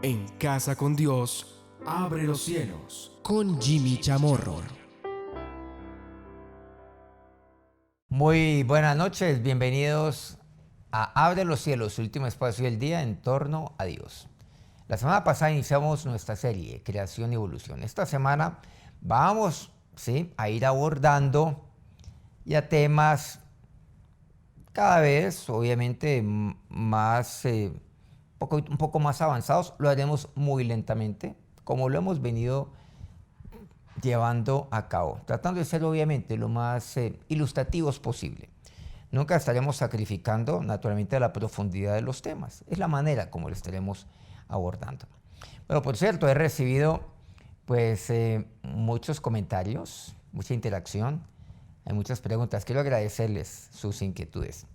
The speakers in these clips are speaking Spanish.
En Casa con Dios, abre los cielos. Con Jimmy Chamorro. Muy buenas noches, bienvenidos a Abre los cielos, su último espacio del día en torno a Dios. La semana pasada iniciamos nuestra serie Creación y Evolución. Esta semana vamos a ir abordando ya temas cada vez, obviamente, más, un poco más avanzados. Lo haremos muy lentamente, como lo hemos venido llevando a cabo, tratando de ser obviamente lo más ilustrativos posible. Nunca estaremos sacrificando naturalmente la profundidad de los temas, es la manera como lo estaremos abordando. Bueno, por cierto, he recibido pues muchos comentarios, mucha interacción, hay muchas preguntas, quiero agradecerles sus inquietudes.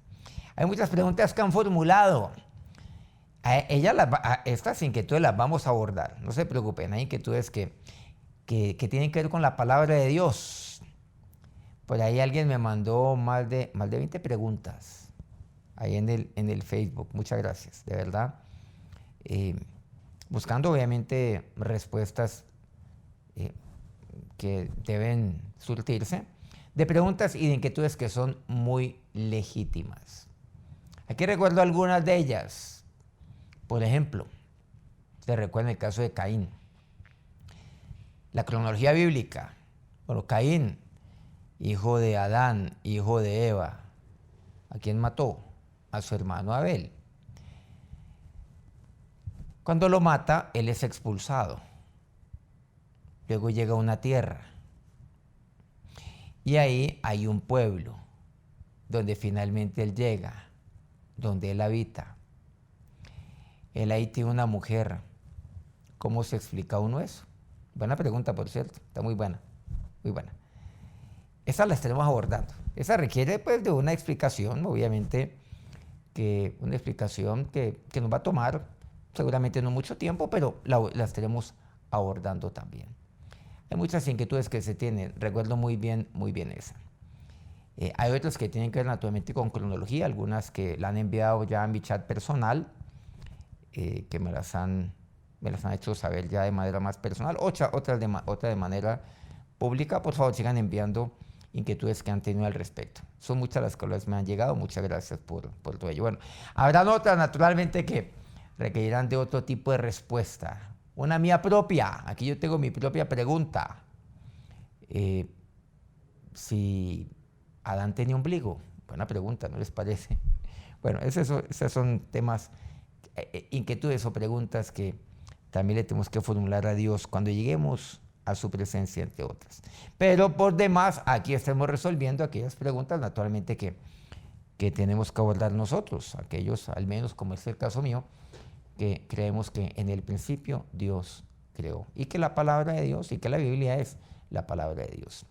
Hay muchas preguntas que han formulado. Estas inquietudes las vamos a abordar, no se preocupen, hay inquietudes que tienen que ver con la palabra de Dios. Por ahí alguien me mandó más de 20 preguntas ahí en el Facebook. Muchas gracias, de verdad. Buscando obviamente respuestas que deben surtirse de preguntas y de inquietudes que son muy legítimas. Aquí recuerdo algunas de ellas. Por ejemplo, te recuerdo el caso de Caín. La cronología bíblica. Bueno, Caín, hijo de Adán, hijo de Eva. ¿A quién mató? A su hermano Abel. Cuando lo mata, él es expulsado. Luego llega a una tierra. Y ahí hay un pueblo donde finalmente él llega, donde él habita. Él ahí tiene una mujer. ¿Cómo se explica uno eso? Buena pregunta, por cierto. Está muy buena. Muy buena. Esa la estaremos abordando. Esa requiere pues de una explicación, obviamente, una explicación que nos va a tomar seguramente no mucho tiempo, pero la estaremos abordando también. Hay muchas inquietudes que se tienen. Recuerdo muy bien esa. Hay otras que tienen que ver naturalmente con cronología, algunas que la han enviado ya a mi chat personal, que me las han hecho saber ya de manera más personal, otra de manera pública. Por favor, sigan enviando inquietudes que han tenido al respecto. Son muchas las que me han llegado, muchas gracias por todo ello. Bueno, habrán otras naturalmente que requerirán de otro tipo de respuesta. Una mía propia, aquí yo tengo mi propia pregunta. Si Adán tenía ombligo, buena pregunta, ¿no les parece? Bueno, esos son temas, inquietudes o preguntas que también le tenemos que formular a Dios cuando lleguemos a su presencia, entre otras. Pero por demás, aquí estamos resolviendo aquellas preguntas, naturalmente, que tenemos que abordar nosotros, aquellos, al menos como es el caso mío, que creemos que en el principio Dios creó y que la palabra de Dios y que la Biblia es la palabra de Dios.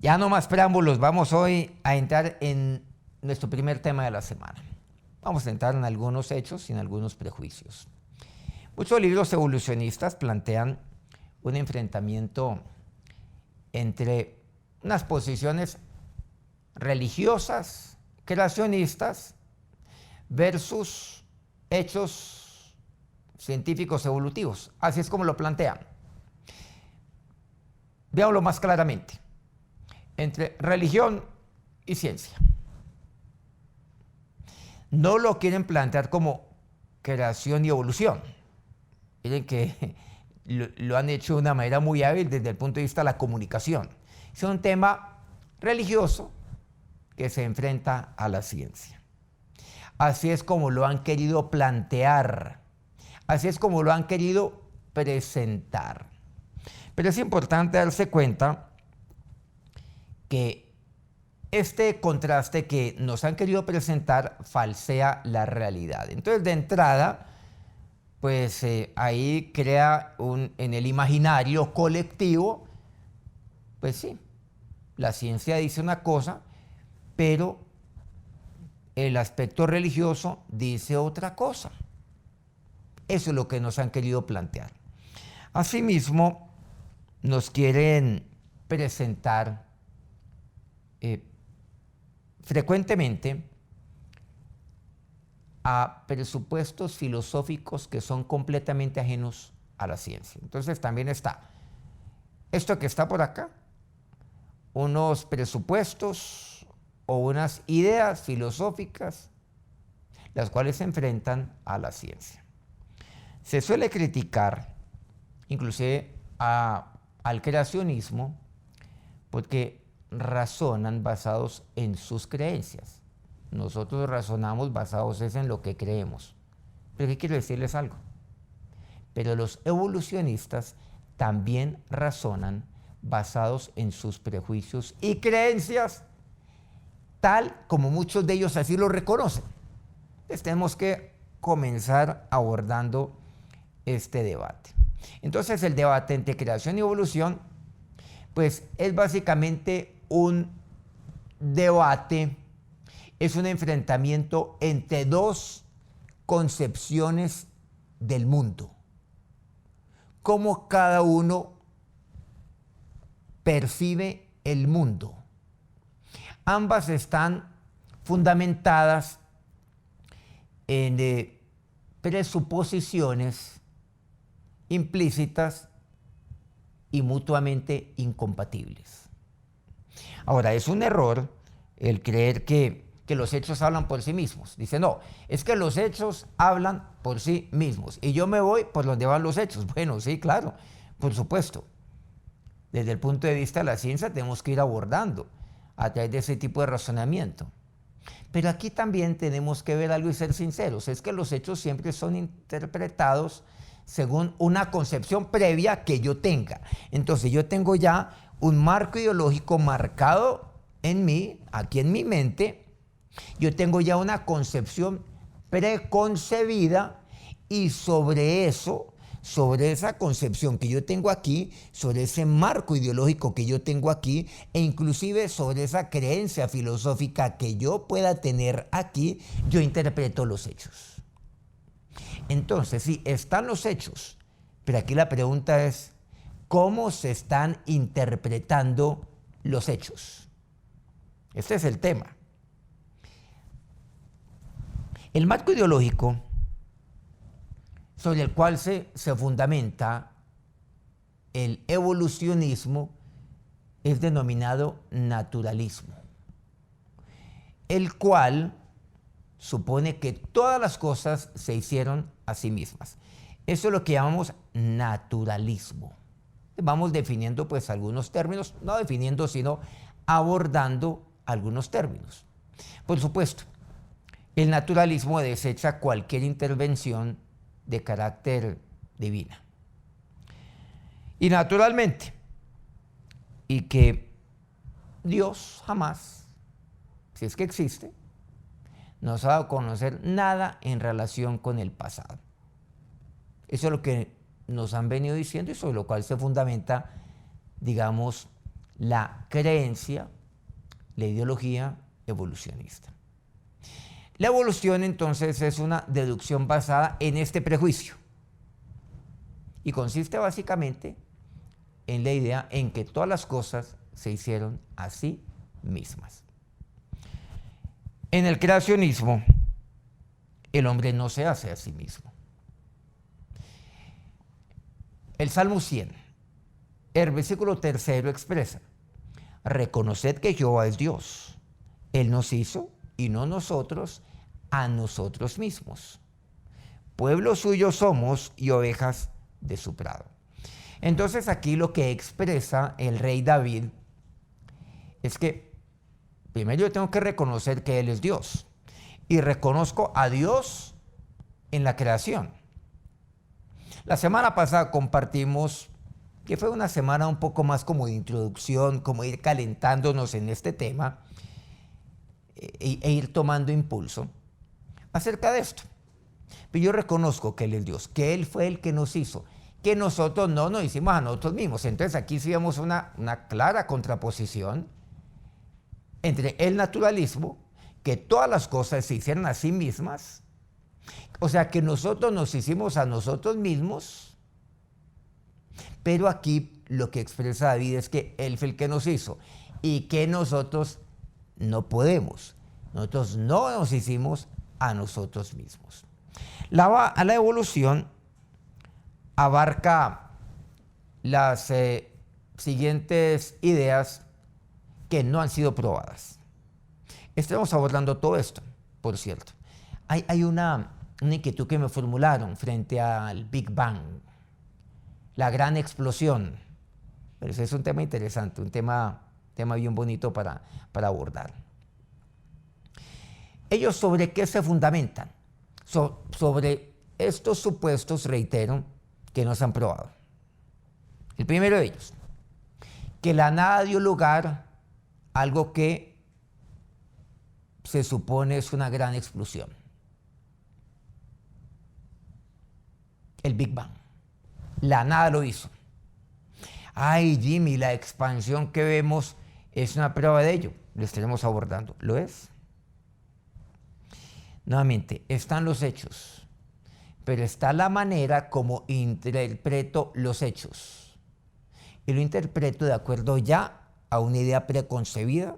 Ya no más preámbulos, vamos hoy a entrar en nuestro primer tema de la semana. Vamos a entrar en algunos hechos y en algunos prejuicios. Muchos libros evolucionistas plantean un enfrentamiento entre unas posiciones religiosas, creacionistas, versus hechos científicos evolutivos. Así es como lo plantean. Veámoslo más claramente. Entre religión y ciencia. No lo quieren plantear como creación y evolución. Miren que lo han hecho de una manera muy hábil desde el punto de vista de la comunicación. Es un tema religioso que se enfrenta a la ciencia. Así es como lo han querido plantear. Así es como lo han querido presentar. Pero es importante darse cuenta que este contraste que nos han querido presentar falsea la realidad. Entonces, de entrada, pues ahí crea en el imaginario colectivo, pues sí, la ciencia dice una cosa, pero el aspecto religioso dice otra cosa. Eso es lo que nos han querido plantear. Asimismo, nos quieren presentar frecuentemente a presupuestos filosóficos que son completamente ajenos a la ciencia. Entonces también está esto que está por acá, unos presupuestos o unas ideas filosóficas, las cuales se enfrentan a la ciencia. Se suele criticar inclusive al creacionismo porque razonan basados en sus creencias. Nosotros razonamos basados en lo que creemos. Pero ¿qué quiero decirles algo? Pero los evolucionistas también razonan basados en sus prejuicios y creencias, tal como muchos de ellos así lo reconocen. Entonces tenemos que comenzar abordando este debate. Entonces el debate entre creación y evolución, pues es básicamente un debate, es un enfrentamiento entre dos concepciones del mundo. Cómo cada uno percibe el mundo. Ambas están fundamentadas en presuposiciones implícitas y mutuamente incompatibles. Ahora, es un error el creer que los hechos hablan por sí mismos. Dice, no, es que los hechos hablan por sí mismos y yo me voy por donde van los hechos. Bueno, sí, claro, por supuesto. Desde el punto de vista de la ciencia tenemos que ir abordando a través de ese tipo de razonamiento. Pero aquí también tenemos que ver algo y ser sinceros. Es que los hechos siempre son interpretados según una concepción previa que yo tenga. Entonces yo tengo ya un marco ideológico marcado en mí, aquí en mi mente. Yo tengo ya una concepción preconcebida y sobre eso, sobre esa concepción que yo tengo aquí, sobre ese marco ideológico que yo tengo aquí e inclusive sobre esa creencia filosófica que yo pueda tener aquí, yo interpreto los hechos. Entonces, sí, están los hechos, pero aquí la pregunta es, ¿cómo se están interpretando los hechos? Este es el tema. El marco ideológico sobre el cual se fundamenta el evolucionismo es denominado naturalismo, el cual supone que todas las cosas se hicieron a sí mismas. Eso es lo que llamamos naturalismo. Vamos definiendo pues algunos términos, no definiendo, sino abordando algunos términos. Por supuesto, el naturalismo desecha cualquier intervención de carácter divina. Y naturalmente, y que Dios jamás, si es que existe, nos ha dado a conocer nada en relación con el pasado. Eso es lo que nos han venido diciendo y sobre lo cual se fundamenta, digamos, la creencia, la ideología evolucionista. La evolución entonces es una deducción basada en este prejuicio y consiste básicamente en la idea en que todas las cosas se hicieron a sí mismas. En el creacionismo, el hombre no se hace a sí mismo. El Salmo 100, el versículo 3 expresa: reconoced que Jehová es Dios, Él nos hizo y no nosotros a nosotros mismos. Pueblo suyo somos y ovejas de su prado. Entonces aquí lo que expresa el rey David es que primero yo tengo que reconocer que Él es Dios y reconozco a Dios en la creación. La semana pasada compartimos que fue una semana un poco más como de introducción, como ir calentándonos en este tema e ir tomando impulso acerca de esto. Pero yo reconozco que Él es Dios, que Él fue el que nos hizo, que nosotros no nos hicimos a nosotros mismos. Entonces aquí sí vemos una clara contraposición entre el naturalismo, que todas las cosas se hicieron a sí mismas, o sea que nosotros nos hicimos a nosotros mismos, pero aquí lo que expresa David es que Él fue el que nos hizo y que nosotros no podemos. Nosotros no nos hicimos a nosotros mismos. La evolución abarca las siguientes ideas que no han sido probadas. Estamos abordando todo esto, por cierto. Hay una inquietud que me formularon frente al Big Bang, la gran explosión. Pero ese es un tema interesante, un tema bien bonito para abordar. ¿Ellos sobre qué se fundamentan? Sobre estos supuestos, reitero, que no se han probado. El primero de ellos, que la nada dio lugar a algo que se supone es una gran explosión. El Big Bang. La nada lo hizo. Ay, Jimmy, la expansión que vemos es una prueba de ello. Lo estaremos abordando. ¿Lo es? Nuevamente, están los hechos, pero está la manera como interpreto los hechos. Y lo interpreto de acuerdo ya a una idea preconcebida,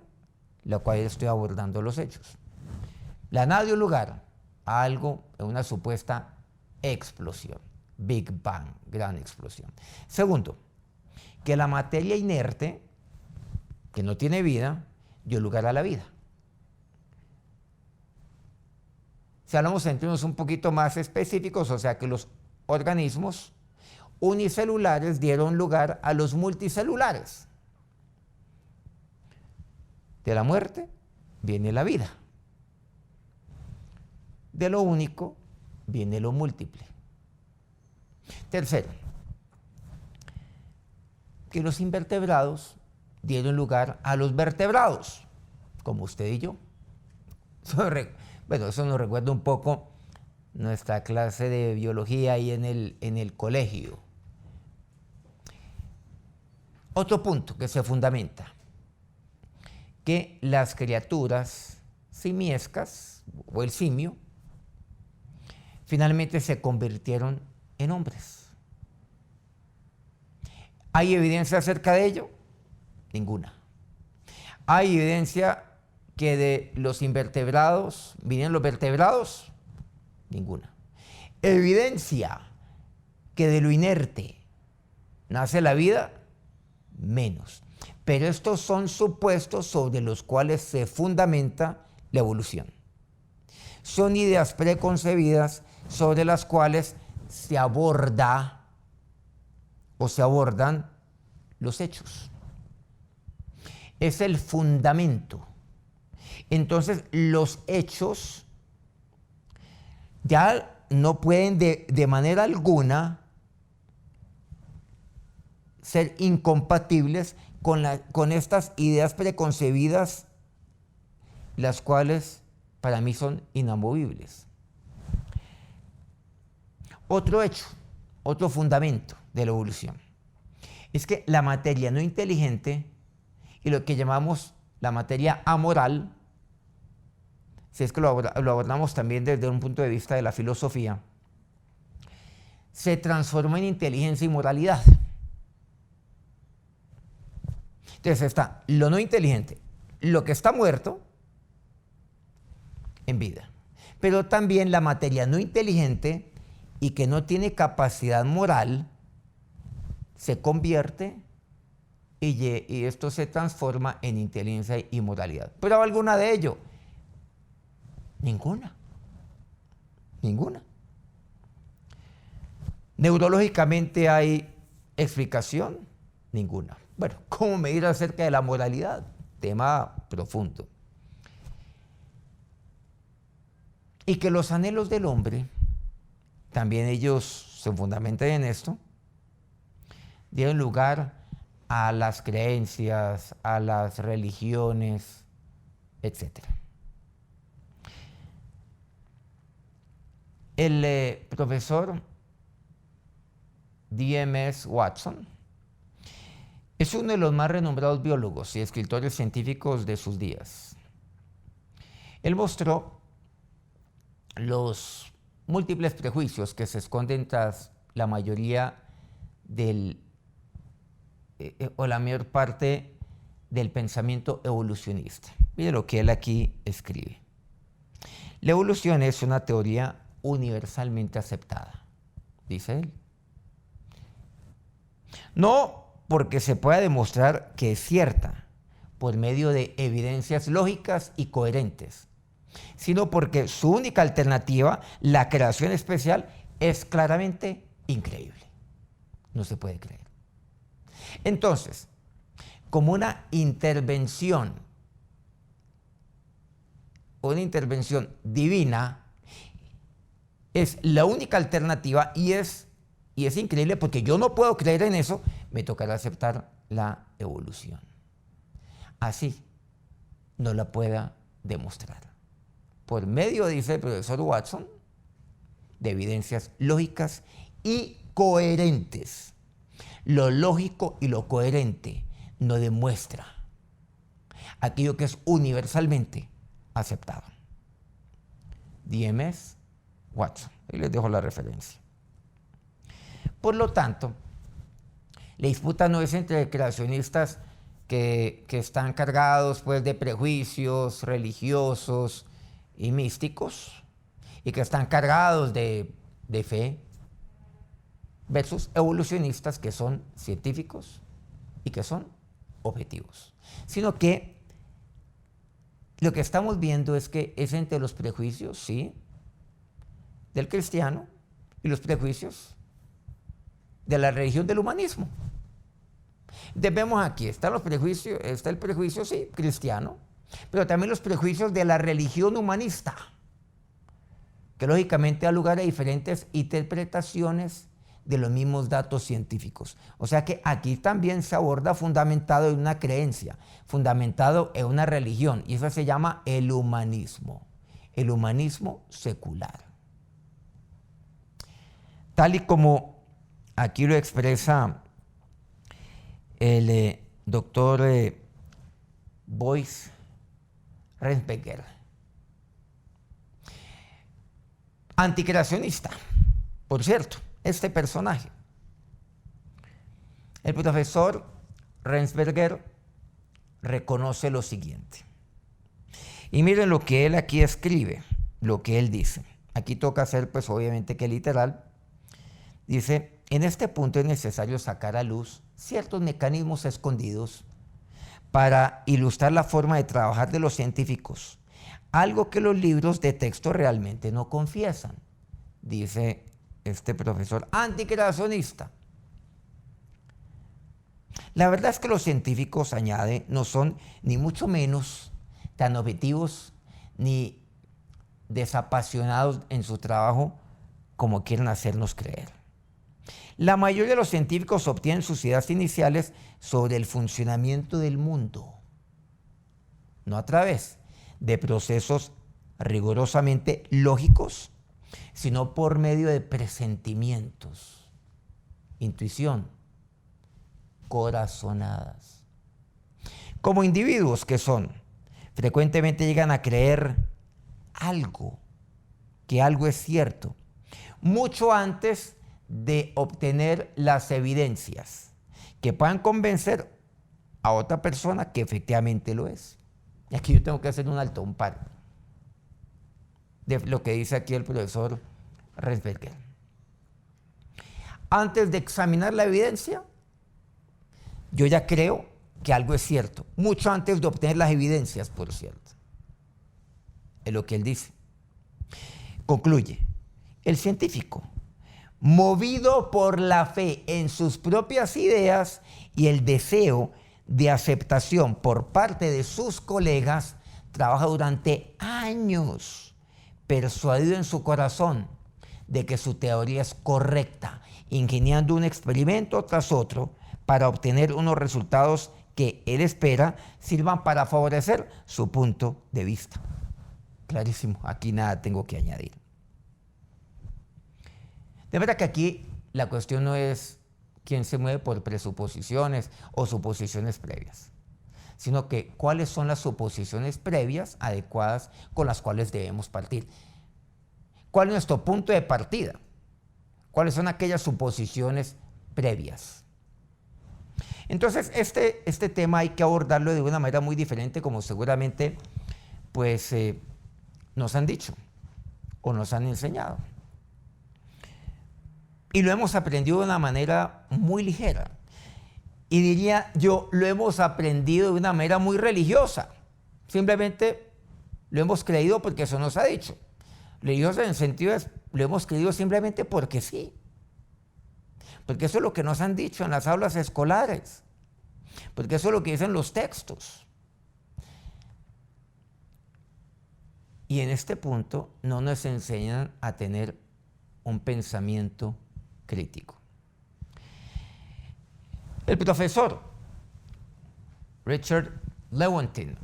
la cual estoy abordando los hechos. La nada dio lugar a algo, una supuesta explosión. Big Bang, gran explosión. Segundo, que la materia inerte, que no tiene vida, dio lugar a la vida. Si hablamos en términos un poquito más específicos, o sea que los organismos unicelulares dieron lugar a los multicelulares. De la muerte viene la vida. De lo único viene lo múltiple. Tercero, que los invertebrados dieron lugar a los vertebrados, como usted y yo. Bueno, eso nos recuerda un poco nuestra clase de biología ahí en el colegio. Otro punto que se fundamenta, que las criaturas simiescas o el simio finalmente se convirtieron en hombres. ¿Hay evidencia acerca de ello? Ninguna. ¿Hay evidencia que de los invertebrados vinieron los vertebrados? Ninguna. ¿Evidencia que de lo inerte nace la vida? Menos. Pero estos son supuestos sobre los cuales se fundamenta la evolución. Son ideas preconcebidas sobre las cuales se aborda o se abordan los hechos. Es el fundamento. Entonces, los hechos ya no pueden de manera alguna ser incompatibles con estas ideas preconcebidas, las cuales para mí son inamovibles. Otro hecho, otro fundamento de la evolución, es que la materia no inteligente y lo que llamamos la materia amoral, si es que lo abordamos también desde un punto de vista de la filosofía, se transforma en inteligencia y moralidad. Entonces está lo no inteligente, lo que está muerto, en vida. Pero también la materia no inteligente y que no tiene capacidad moral, se convierte y esto se transforma en inteligencia y moralidad. ¿Pero alguna de ello? Ninguna. Ninguna. ¿Neurológicamente hay explicación? Ninguna. Bueno, ¿cómo medir acerca de la moralidad? Tema profundo. Y que los anhelos del hombre, también ellos se fundamentan en esto, dieron lugar a las creencias, a las religiones, etc. El profesor D.M.S. Watson es uno de los más renombrados biólogos y escritores científicos de sus días. Él mostró los múltiples prejuicios que se esconden tras la mayoría o la mayor parte del pensamiento evolucionista. Mire lo que él aquí escribe. La evolución es una teoría universalmente aceptada, dice él. No porque se pueda demostrar que es cierta por medio de evidencias lógicas y coherentes, sino porque su única alternativa, la creación especial, es claramente increíble. No se puede creer. Entonces, como una intervención divina, es la única alternativa y es increíble porque yo no puedo creer en eso, me tocará aceptar la evolución. Así no la pueda demostrar. Por medio, dice el profesor Watson, de evidencias lógicas y coherentes. Lo lógico y lo coherente no demuestra aquello que es universalmente aceptado. DMS Watson. Ahí les dejo la referencia. Por lo tanto, la disputa no es entre creacionistas que están cargados pues, de prejuicios religiosos y místicos y que están cargados de fe versus evolucionistas que son científicos y que son objetivos, sino que lo que estamos viendo es que es entre los prejuicios, sí, del cristiano y los prejuicios de la religión del humanismo. Entonces vemos aquí, está el prejuicio, sí, cristiano, pero también los prejuicios de la religión humanista, que lógicamente da lugar a diferentes interpretaciones de los mismos datos científicos. O sea que aquí también se aborda fundamentado en una creencia, fundamentado en una religión, y eso se llama el humanismo secular. Tal y como aquí lo expresa el doctor Boyce Rensberger, anticreacionista, por cierto, este personaje. El profesor Rensberger reconoce lo siguiente. Y miren lo que él aquí escribe, lo que él dice. Aquí toca hacer, pues obviamente que literal. Dice, en este punto es necesario sacar a luz ciertos mecanismos escondidos para ilustrar la forma de trabajar de los científicos, algo que los libros de texto realmente no confiesan, dice este profesor anticreacionista. La verdad es que los científicos, añade, no son ni mucho menos tan objetivos ni desapasionados en su trabajo como quieren hacernos creer. La mayoría de los científicos obtienen sus ideas iniciales sobre el funcionamiento del mundo, no a través de procesos rigurosamente lógicos, sino por medio de presentimientos, intuición, corazonadas. Como individuos que son, frecuentemente llegan a creer que algo es cierto, mucho antes de obtener las evidencias que puedan convencer a otra persona que efectivamente lo es. Y aquí yo tengo que hacer un alto, un par de lo que dice aquí el profesor Rensberger. Antes de examinar la evidencia, yo ya creo que algo es cierto, mucho antes de obtener las evidencias, por cierto. Es lo que él dice. Concluye, el científico, movido por la fe en sus propias ideas y el deseo de aceptación por parte de sus colegas, trabaja durante años, persuadido en su corazón de que su teoría es correcta, ingeniando un experimento tras otro para obtener unos resultados que él espera sirvan para favorecer su punto de vista. Clarísimo, aquí nada tengo que añadir. De verdad que aquí la cuestión no es quién se mueve por presuposiciones o suposiciones previas, sino que cuáles son las suposiciones previas adecuadas con las cuales debemos partir. ¿Cuál es nuestro punto de partida? ¿Cuáles son aquellas suposiciones previas? Entonces, este tema hay que abordarlo de una manera muy diferente, como seguramente pues, nos han dicho. o nos han enseñado. Y lo hemos aprendido de una manera muy ligera. Y diría yo, lo hemos aprendido de una manera muy religiosa. Simplemente lo hemos creído porque eso nos ha dicho. Religiosa en el sentido es, lo hemos creído simplemente porque sí. Porque eso es lo que nos han dicho en las aulas escolares. Porque eso es lo que dicen los textos. Y en este punto no nos enseñan a tener un pensamiento crítico. El profesor Richard Lewontin,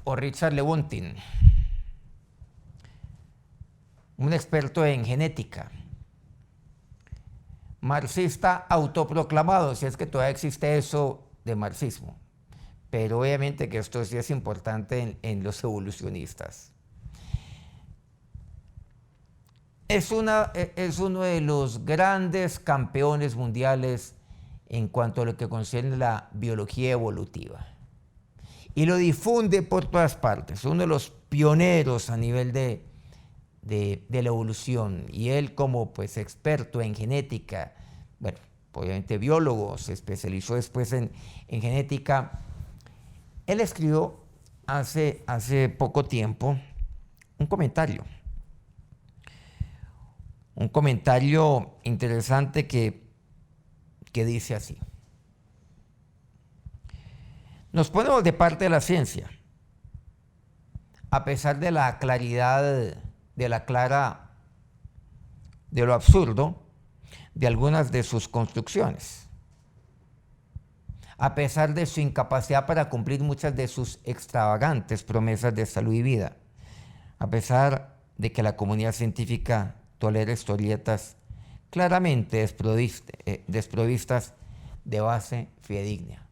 un experto en genética, marxista autoproclamado, si es que todavía existe eso de marxismo, pero obviamente que esto sí es importante en los evolucionistas. Es uno de los grandes campeones mundiales en cuanto a lo que concierne la biología evolutiva. Y lo difunde por todas partes. Uno de los pioneros a nivel de la evolución. Y él como pues experto en genética, bueno, obviamente biólogo, se especializó después en genética. Él escribió hace poco tiempo un comentario interesante que dice así: nos ponemos de parte de la ciencia, a pesar de la claridad, de lo absurdo de algunas de sus construcciones, a pesar de su incapacidad para cumplir muchas de sus extravagantes promesas de salud y vida, a pesar de que la comunidad científica tolera historietas claramente desprovistas de base fidedigna,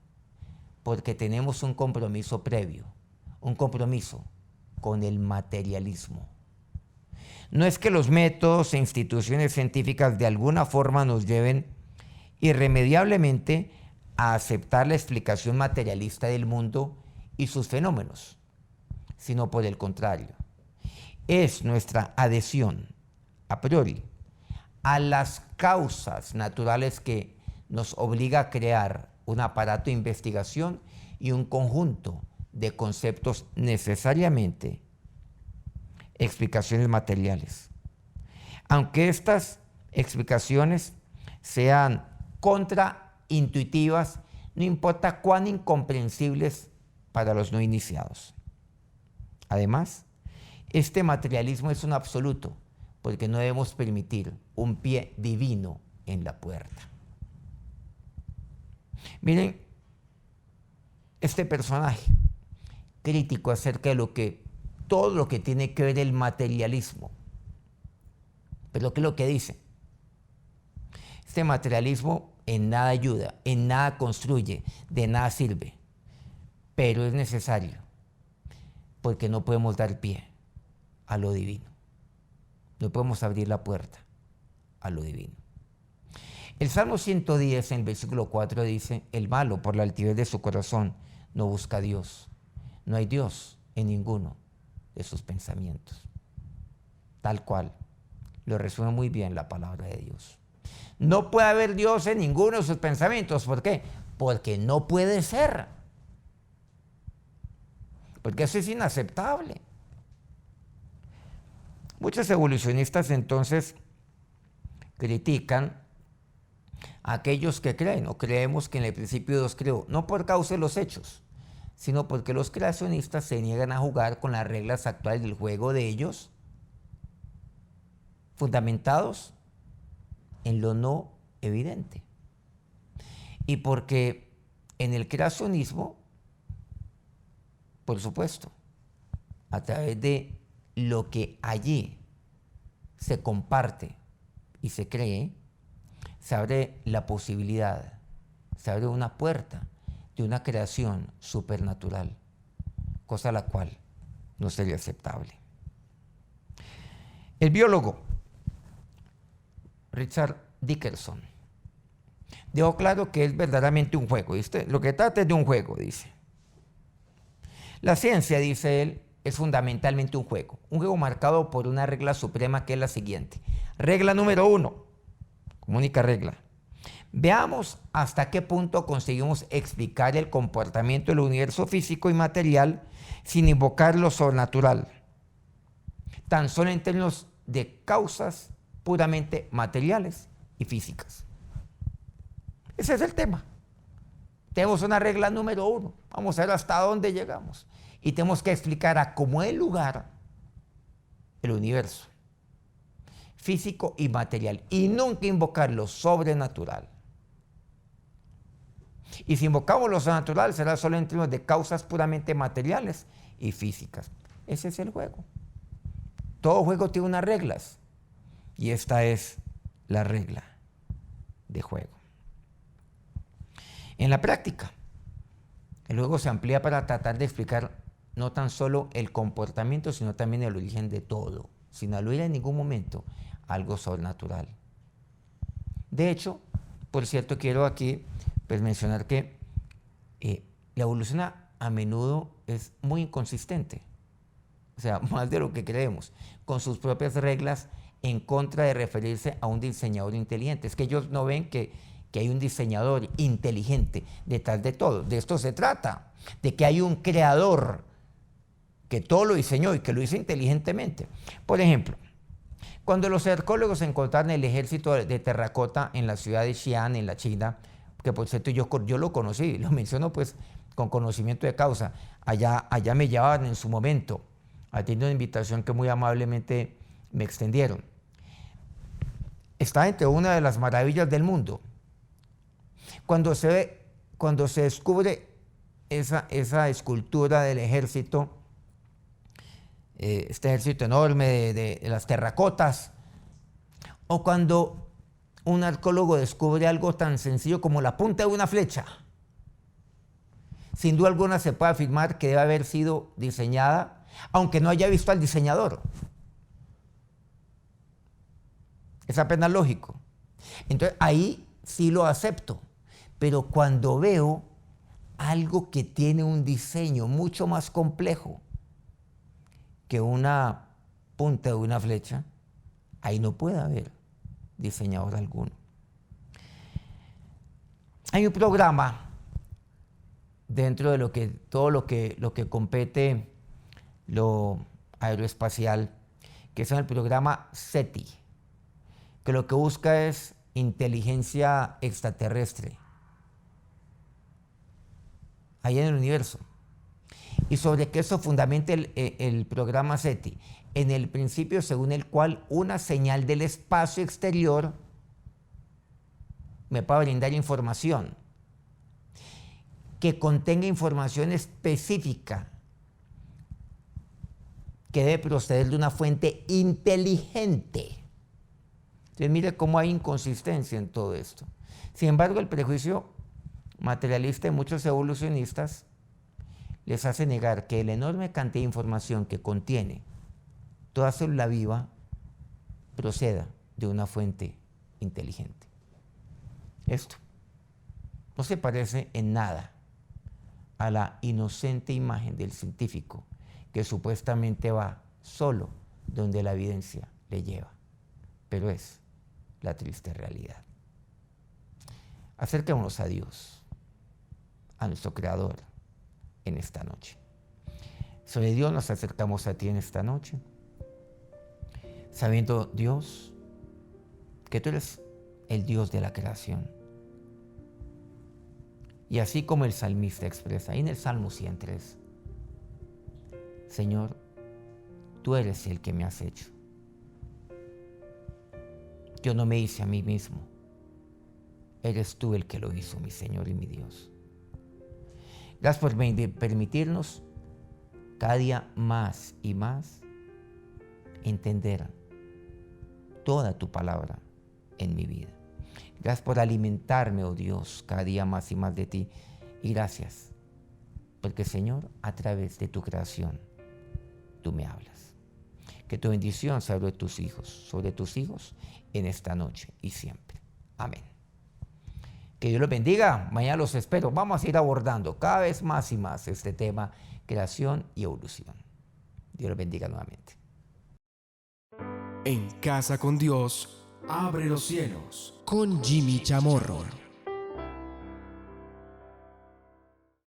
porque tenemos un compromiso previo, un compromiso con el materialismo. No es que los métodos e instituciones científicas de alguna forma nos lleven irremediablemente a aceptar la explicación materialista del mundo y sus fenómenos, sino por el contrario, es nuestra adhesión a priori a las causas naturales que nos obliga a crear un aparato de investigación y un conjunto de conceptos necesariamente explicaciones materiales. Aunque estas explicaciones sean contraintuitivas, no importa cuán incomprensibles para los no iniciados. Además, este materialismo es un absoluto, porque no debemos permitir un pie divino en la puerta. Miren, este personaje crítico acerca de todo lo que tiene que ver el materialismo. Pero ¿qué es lo que dice? Este materialismo en nada ayuda, en nada construye, de nada sirve, pero es necesario, porque no podemos dar pie a lo divino. No podemos abrir la puerta a lo divino. El Salmo 110, en el versículo 4 dice: el malo, por la altivez de su corazón, no busca a Dios. No hay Dios en ninguno de sus pensamientos. Tal cual, lo resume muy bien la palabra de Dios. No puede haber Dios en ninguno de sus pensamientos. ¿Por qué? Porque no puede ser. Porque eso es inaceptable. Muchos evolucionistas entonces critican a aquellos que creen o creemos que en el principio Dios creó, no por causa de los hechos, sino porque los creacionistas se niegan a jugar con las reglas actuales del juego de ellos, fundamentados en lo no evidente. Y porque en el creacionismo, por supuesto, a través de lo que allí se comparte y se cree, se abre la posibilidad, se abre una puerta de una creación supernatural, cosa la cual no sería aceptable. El biólogo Richard Dickerson dejó claro que es verdaderamente un juego. ¿Viste? Lo que trata es de un juego, dice. La ciencia, dice él, es fundamentalmente un juego marcado por una regla suprema que es la siguiente. Regla número 1, como única regla. Veamos hasta qué punto conseguimos explicar el comportamiento del universo físico y material sin invocar lo sobrenatural, tan solo en términos de causas puramente materiales y físicas. Ese es el tema. Tenemos una regla número 1. Vamos a ver hasta dónde llegamos. Y tenemos que explicar a cómo es el lugar, el universo físico y material. Y nunca invocar lo sobrenatural. Y si invocamos lo sobrenatural, será solo en términos de causas puramente materiales y físicas. Ese es el juego. Todo juego tiene unas reglas. Y esta es la regla de juego. En la práctica, el juego se amplía para tratar de explicar no tan solo el comportamiento, sino también el origen de todo, sin aludir en ningún momento a algo sobrenatural. De hecho, por cierto, quiero aquí mencionar que la evolución a menudo es muy inconsistente, o sea, más de lo que creemos, con sus propias reglas en contra de referirse a un diseñador inteligente. Es que ellos no ven que hay un diseñador inteligente detrás de todo. De esto se trata, de que hay un creador que todo lo diseñó y que lo hizo inteligentemente. Por ejemplo, cuando los arqueólogos encontraron el ejército de terracota en la ciudad de Xi'an, en la China, que por cierto yo lo conocí, lo menciono pues con conocimiento de causa, allá me llevaban en su momento, atendiendo una invitación que muy amablemente me extendieron. Está entre una de las maravillas del mundo. Cuando se descubre esa escultura del ejército, este ejército enorme de las terracotas, o cuando un arqueólogo descubre algo tan sencillo como la punta de una flecha, sin duda alguna se puede afirmar que debe haber sido diseñada, aunque no haya visto al diseñador. Es apenas lógico. Entonces ahí sí lo acepto. Pero cuando veo algo que tiene un diseño mucho más complejo que una punta de una flecha, ahí no puede haber diseñador alguno. Hay un programa dentro de todo lo que compete lo aeroespacial, que es el programa SETI, que lo que busca es inteligencia extraterrestre allá en el universo. Y sobre qué eso fundamenta el programa SETI, en el principio según el cual una señal del espacio exterior me puede brindar información que contenga información específica que debe proceder de una fuente inteligente. Entonces mire cómo hay inconsistencia en todo esto. Sin embargo, el prejuicio materialista de muchos evolucionistas les hace negar que la enorme cantidad de información que contiene toda célula viva proceda de una fuente inteligente. Esto no se parece en nada a la inocente imagen del científico que supuestamente va solo donde la evidencia le lleva, pero es la triste realidad. Acerquémonos a Dios, a nuestro Creador, en esta noche. Sobre Dios nos acercamos a ti en esta noche, sabiendo, Dios, que tú eres el Dios de la creación. Y así como el salmista expresa, ahí en el Salmo 103, Señor, tú eres el que me has hecho. Yo no me hice a mí mismo. Eres tú el que lo hizo, mi Señor y mi Dios. Gracias por permitirnos cada día más y más entender toda tu palabra en mi vida. Gracias por alimentarme, oh Dios, cada día más y más de ti. Y gracias, porque Señor, a través de tu creación, tú me hablas. Que tu bendición sea sobre tus hijos en esta noche y siempre. Amén. Que Dios los bendiga. Mañana los espero. Vamos a ir abordando cada vez más y más este tema, creación y evolución. Dios los bendiga nuevamente. En Casa con Dios, abre los cielos. Con Jimmy Chamorro.